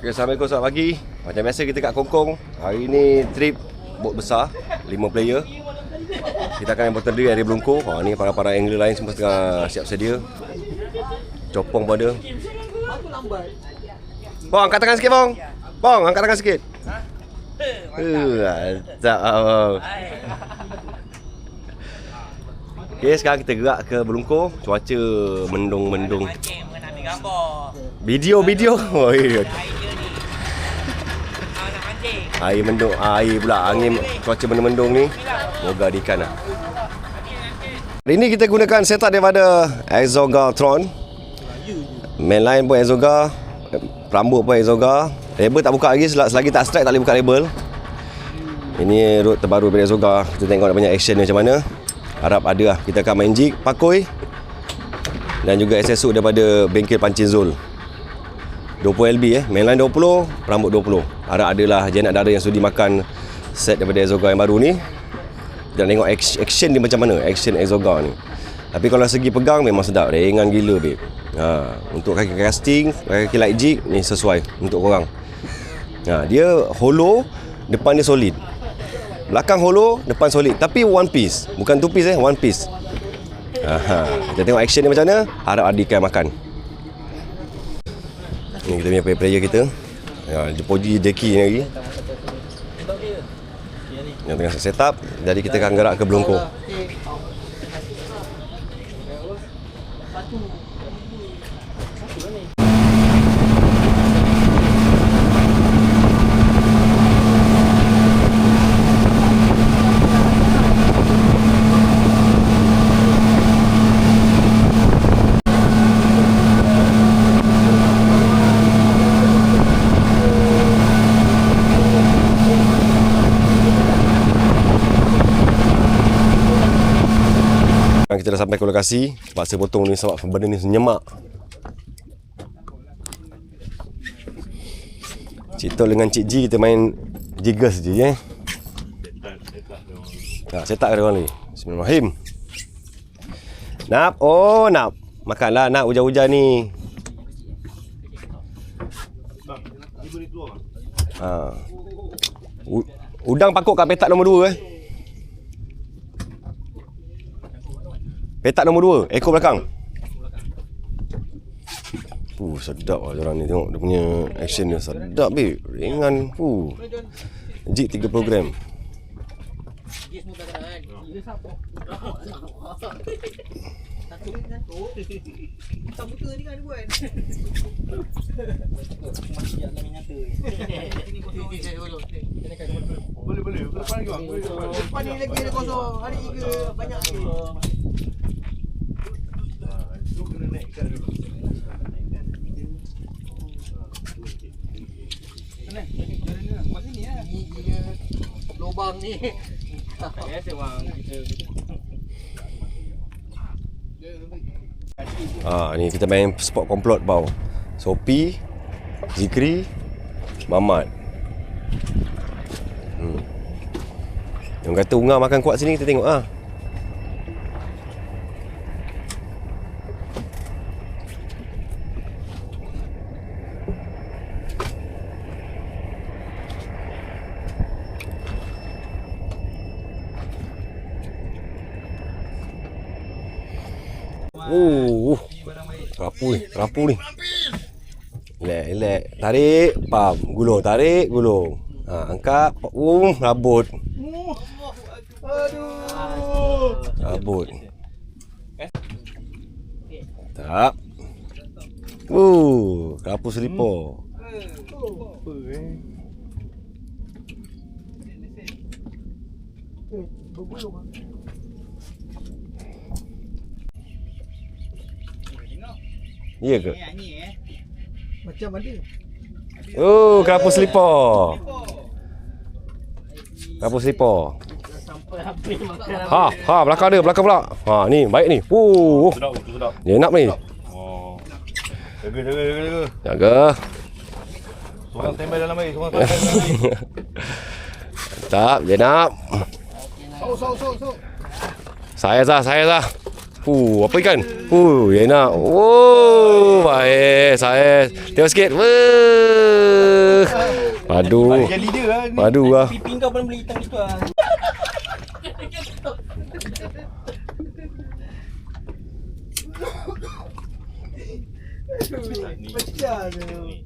Okay, Assalamualaikum, selamat pagi. Macam biasa kita kat Kongkong. Hari ni trip boat besar 5 player. Kita akan import terdiri dari Belungko. Ni para-para angler lain semua tengah siap sedia. Copong pun ada. Bong, angkat tangan sikit, Bong. Bong, angkat tangan sikit. Mantap, Bong. Okay, sekarang kita gerak ke Belungko. Cuaca mendung-mendung. Video. Oh, iya. Air mendung, air pula, angin, cuaca mendung-mendung ni. Moga ada ikan lah. Hari ni kita gunakan setup daripada Exogar Tron. Mainline pun Exogar, rambut pun Exogar. Label tak buka lagi, selagi tak strike tak boleh buka label. Ini road terbaru daripada Exogar. Kita tengok banyak action ni macam mana. Harap ada lah. Kita akan main jig, pakoi dan juga SSU daripada bengkel Pancing Zul. 20 LB mainline 20, rambut 20. Harap adalah jenak dara yang sudi makan set daripada Exogar yang baru ni. Kita nak tengok action dia macam mana, action Exogar ni. Tapi kalau segi pegang memang sedap, ringan gila babe. Untuk kaki casting, kaki light jig ni sesuai untuk korang. Dia hollow, depan dia solid. Belakang hollow, depan solid. Tapi one piece, bukan two piece one piece. Kita tengok action dia macam mana. Harap ada ikan makan. Ni kita punya player kita. Jepoji deki ni lagi yang tengah set up. Jadi kita akan gerak ke Belungko. Kita dah sampai ke lokasi. Paksa potong ni sebab benda ni senyemak. Cik Tol dengan Cik G kita main jiggers je setak ke orang ni. Bismillahirrahmanirrahim. Nap, nap. Makanlah nak hujan-hujan ni. Udang pakuk kat petak nombor 2 Petak nombor 2, ekor belakang. Sedap lah orang ni. Tengok dia punya action dia. Sedap babe. Ringan. Jig 30 gram. Boleh. Lepas ni lagi ada kosong. Hari ke banyak lagi. Itu kena naikkan dulu. Mana? Jalan ni lah. Kat sini lah. Ni dia lubang ni. Saya sewang kita. Ni kita main spot komplot bau. Sopi, Zikri, Mamat. Yang kata Unga makan kuat sini, kita tengok Rapu ni. Relax. Tarik, pam, gulung, tarik, gulung. Angkat, rabut. Rabut. Tak. Rapu selipar. Ya ke? Macam ada. Kerapu selipar. Kerapu selipar. Belakang dia, belakang pula. Ni baik ni. Sedap. Dia nak ni. Jaga. Seorang standby dalam air, seorang standby dalam air. Mantap, dia nak. So. Saya sah. Apa ikan? Enak. Oh, baik. Saya tengok sikit. Padu. Padu lah. Pipi kau pun beli hitam itu lah. Pecah tu.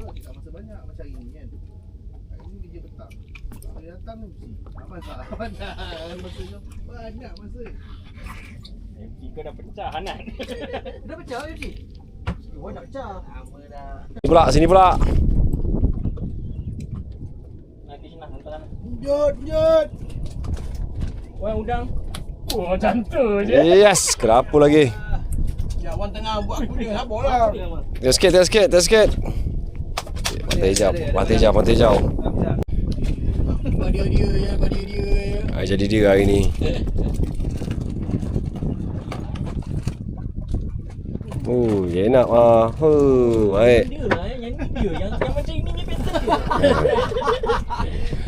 Tak masa banyak macam hari ni kan. Hari ni kerja petang. Hari datang ni mesti. Tak masak. Maksudnya banyak masa. MC kau dah pecah Hanan. Dah pecah MC? Oh dah pecah. Lama dah. Sini pula. Nanti sini nak hantar. Jod. Orang udang. Oh macam tu je. Yes, kenapa lagi? Ya, orang tengah buat aku ni sabar lah. Tengok sikit. Pantai hijau. Dia ya. Jadi dia hari ni. Enak ah. Baik. Dia lah yang ni dia yang macam ini ni better.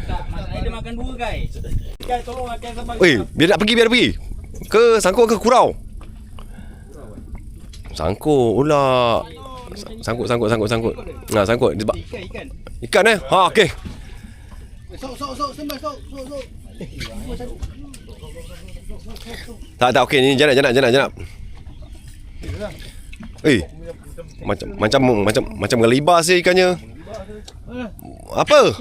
Tak, masalahnya dia makan dua guys. Guys tolong akan sabar. Biar pergi. Ke sangkut ke kurau? Sangkut pula. Sangkut. Nah, sangkut. Ikan eh? Ha, okey. Sok, sembah sok. Tak okey, ni janap. Macam gelibas sih ikannya. Apa?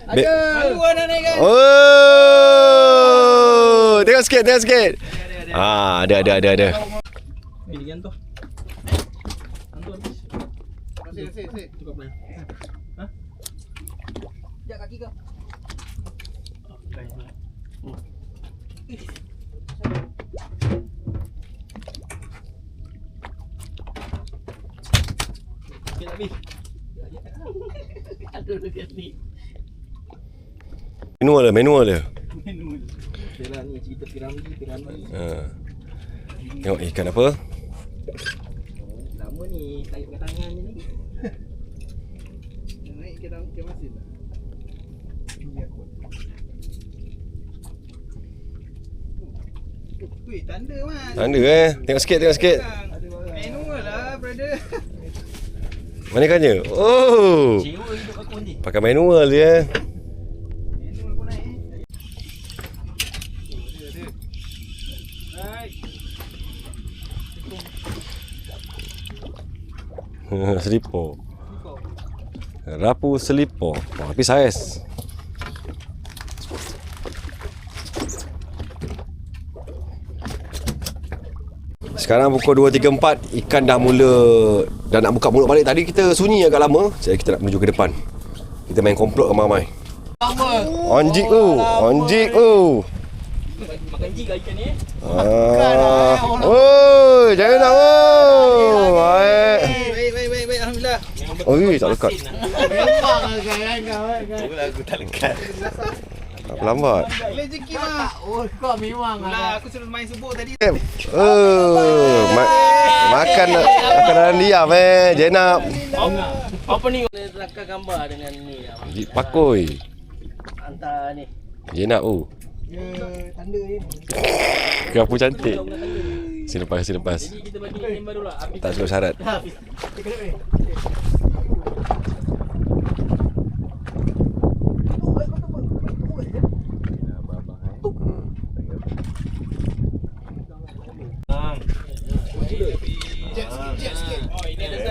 Ada. Oh, tengok sikit. Ada. Ini kan tu. Antu habis. Sini. Cukup boleh. Ha? Jak kaki kau. Okey habis. Aduh dekat ni. Manual dia. Yalah ni cerita piramidi. Tengok ikan apa? Lama ni tarik pakai tangan je ni. Naik ke dalam ikan masin tak? Ini aku. Weh, tanda man. Tanda Tengok sikit. Manual lah, brother. Mana ikannya? Oh, Cewa hidup aku nanti. pakai manual dia. Manual pun naik. Selipar. Rapu selipar. Tapi saiz. Sekarang pukul 2.34, ikan dah nak buka mulut balik. Tadi kita sunyi agak lama. Jadi kita nak menuju ke depan. Kita main komplot ramai-ramai. Anjing tu. Makan jig ikan ni. Oh, jangan nak. Baik. Baik, alhamdulillah. Oi, tak lekat. Memang kan kau. Aku tak lekat. Tak lambat. Rezeki mah. Oh, kau memang lah. Aku suruh main subuh tadi. Makan makanan diam Jenab. Apa ni? Rakam gambar dengan ni. Pakoi. Hantar ni. Jenab Ya, tanda ni. Kamu cantik. Sini lepas. Jadi kita bagi game baru lah. Tak cukup syarat.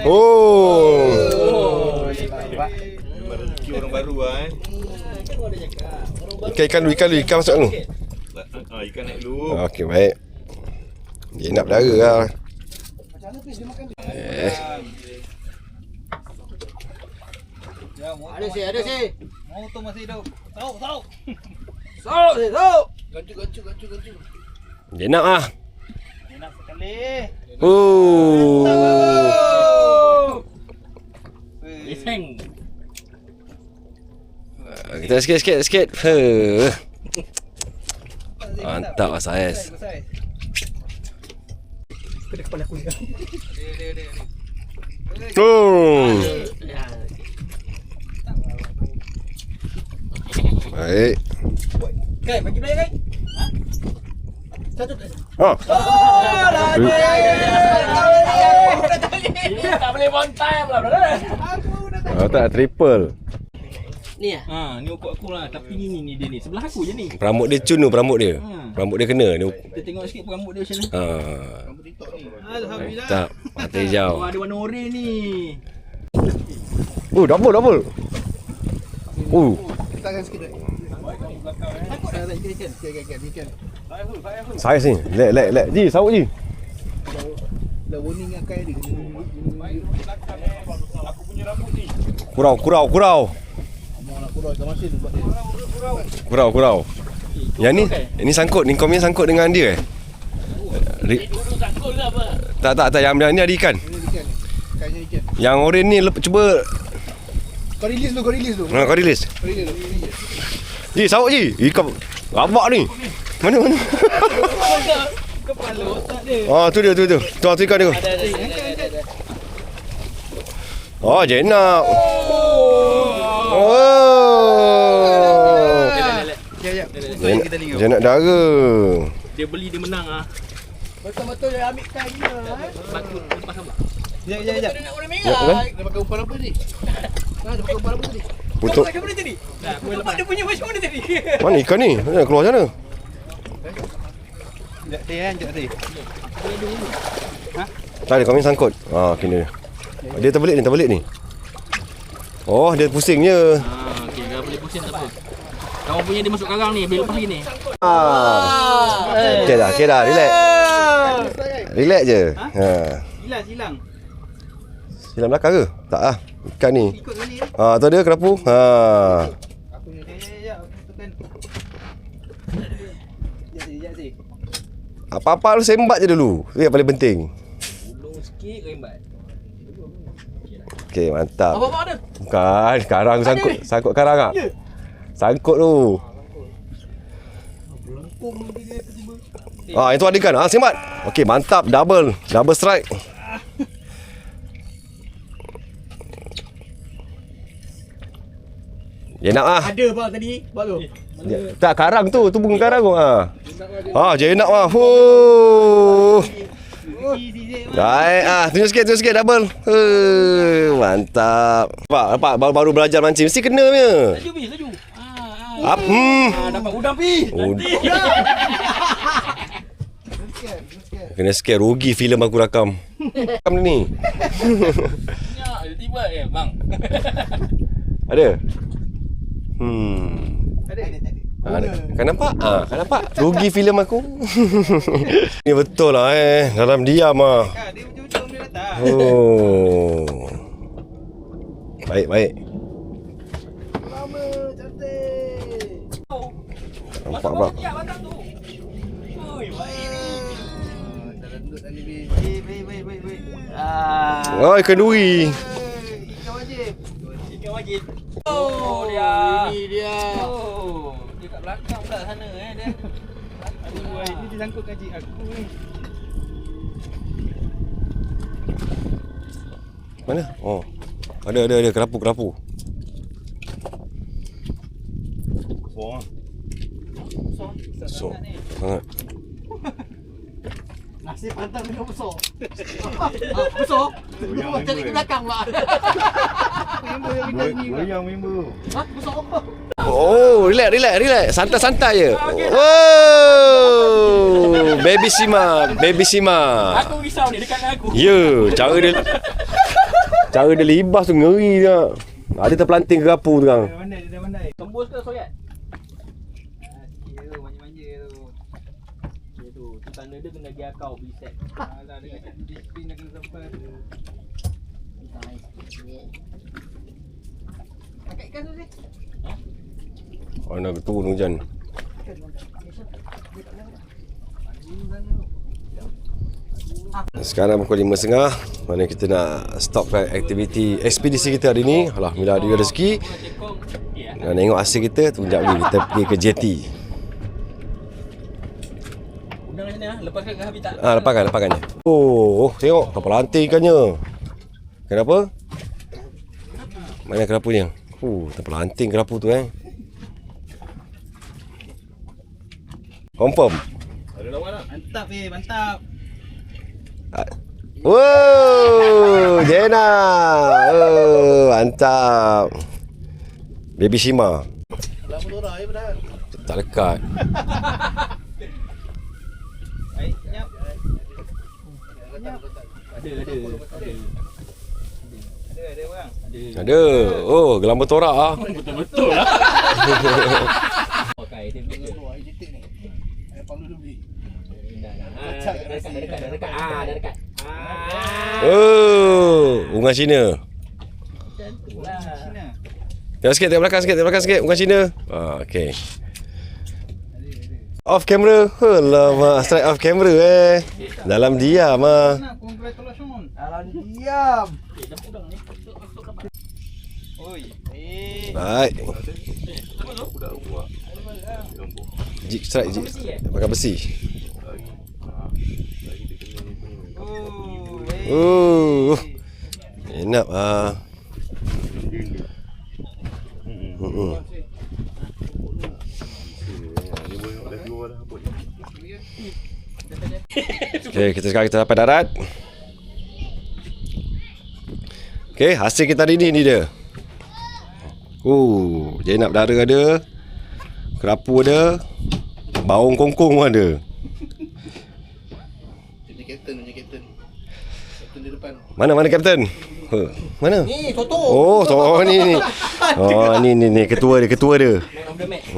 Oh. Rezeki orang baru lah Ikan masuk dulu. Ikan naik dulu. Okey, baik. Dia nak berdarah lah. Macam mana dia makan? Ada si. Motor masih hidup. Tahu. Gancu. Dia nak ah. Enak sekali. Sikit. Mantap lah saiz. Kena kepala aku ni. Baik. Kai, bagi player Kai. Satu. Tak boleh one time lah, brother. Tak triple. Ni ah. Ni ukur aku lah. Tapi ni dia ni. Sebelah aku je ni. Rambut dia cun tu, rambut dia. Rambut dia kena ni. Kita tengok sikit rambut dia macam mana. Rambut TikTok ni. Alhamdulillah. Tak, mata hijau. Oh, ada warna oranye ni. Double. Letakkan sikit dah. Takut dah ikan. Saiz ni. Lek. Ji, sawut Ji. Dah warning kat kai dia. Kurau. Kurau dah masih tu buat dia. Kurau. Yang ni sangkut. Ni kau punya sangkut dengan dia Sangkut ke apa? Tak. Yang ni ada ikan. Ini ikan. Kainya ikan. Yang oren ni cuba. Kau release dulu. Kau release. Ji, sawut Ji. Ikan rabak ni. Mana? Kepala otak dia. Tu dia. Tu ikan dia. Ada. Oh, jenak. Jenak dara. Dia beli dia menang ah. Betul-betul dia ambil kain dia. Bakut lepas apa? Sekejap. Dia nak warna merah. Dia pakai umpan apa ni? Dia pakai umpan apa tadi? Untuk Macam mana tadi? Dia punya macam mana tadi? mana ikan ni? Mana keluar sana? Sekejap tadi. Tak ada, kau main sangkut. Kena. Dia terbelit ni. Oh, dia pusing je. Okey, kalau boleh pusing tak apa. Kamu punya dia masuk karang ni, bila lepas lagi ni. Okey dah, relax. Relax je. Hilang. Silam belakang ke? Tak ah. Ikan ni. Ikut kali ni. Tu dia kerapu. Aku ni. Ya, tentukan. Sekejap. Apa-apa lu sembat je dulu. Itu yang paling penting. Ulung sikit rembat. Okey, mantap. Apa ada? Bukan, karang sangkut karang ah. Ya. Sangkut tu. Itu ada ikan. Sembat. Okey, mantap. Double strike. Dia nak ah. Ada bang tadi. Bang tu. Tak, karang tu bunga karang tu. Jenak ah. Baik tunjuk sikit double. Mantap. Nampak baru belajar mancing mesti kena punya. Laju. Dapat udang pi. Nanti. Kena scare, rugi filem aku rakam. Rakam ni. Tiba bang. Ada? Ada. Kan nampak? Rugi filem aku. Ni betul lah dalam diam ah. Dia ujung-ujung dia datang. Baik. Lama cantik. Nampak pula. Batang tu. Oi, baik. Dah rendut tadi ni. Baik. Ikan duri. Ikan wajib. Ini dia. Dia kat belakang pula sana dia. Aduh, ini disangkut kaji aku ni. Mana? Ada kerapu. So, sangat. Nasib pantang minum besar. Besar? Macam ni ke belakang pula. member. Besar. Relax. Santai je. Baby Sima. Aku risau ni dekat aku. Ya, cara dia libas tu ngeri dia. Ada terpelanting kerapu tu kan. Dia mandai. Tembus ke soyat? Sikit tu, manja-manja tu. Dia tu tanda dia kena gear kau beli set. Alah, dia kata disiplin nak kena sampai tu. Pakai ikan tu sih. Nak turun hujan. Sekarang pukul 5.30. Mana kita nak stopkan aktiviti ekspedisi kita hari ni. Alhamdulillah ada rezeki. Nak tengok hasil kita, tunjuk lagi kita pergi ke JT. Udang macam mana? Lepaskan ke habitat? Lepaskan je. Oh, tengok kapal lantai ikannya. Kenapa? Mana kerapunya? Terpelanting kerapu tu Confirm. Ada lawan tak? Mantap mantap. Wow, Jena. Mantap. Baby Shima. Lama tu dah, dah. Tak dekat. Baik, nyap. Ada bang. Ada. Oh, gelang bertorak ah. Betul lah. Pakai dia punya. Air jetik ni. Air palu dia beli. Dah dekat. Dah dekat. Oh, unga Cina. Cantiklah. Tengok belakang sikit, unga Cina. Okey. Off camera. Alamak, strike off camera Dalam diam Congratulations. Dalam diam. Dah udang ni. Oi. Baik. Jig strike jig. Pakai besi. Enak Okay, sekarang kita dapat darat. Okay, hasil kita hari ni dia. Jenab dara ada. Kerapu ada. Baung kongkong pun ada. Ini kapten. Kapten di depan. Mana kapten? Mana? Ni Toto. Oh, ni. Oh, ni ketua dia. Man of the match.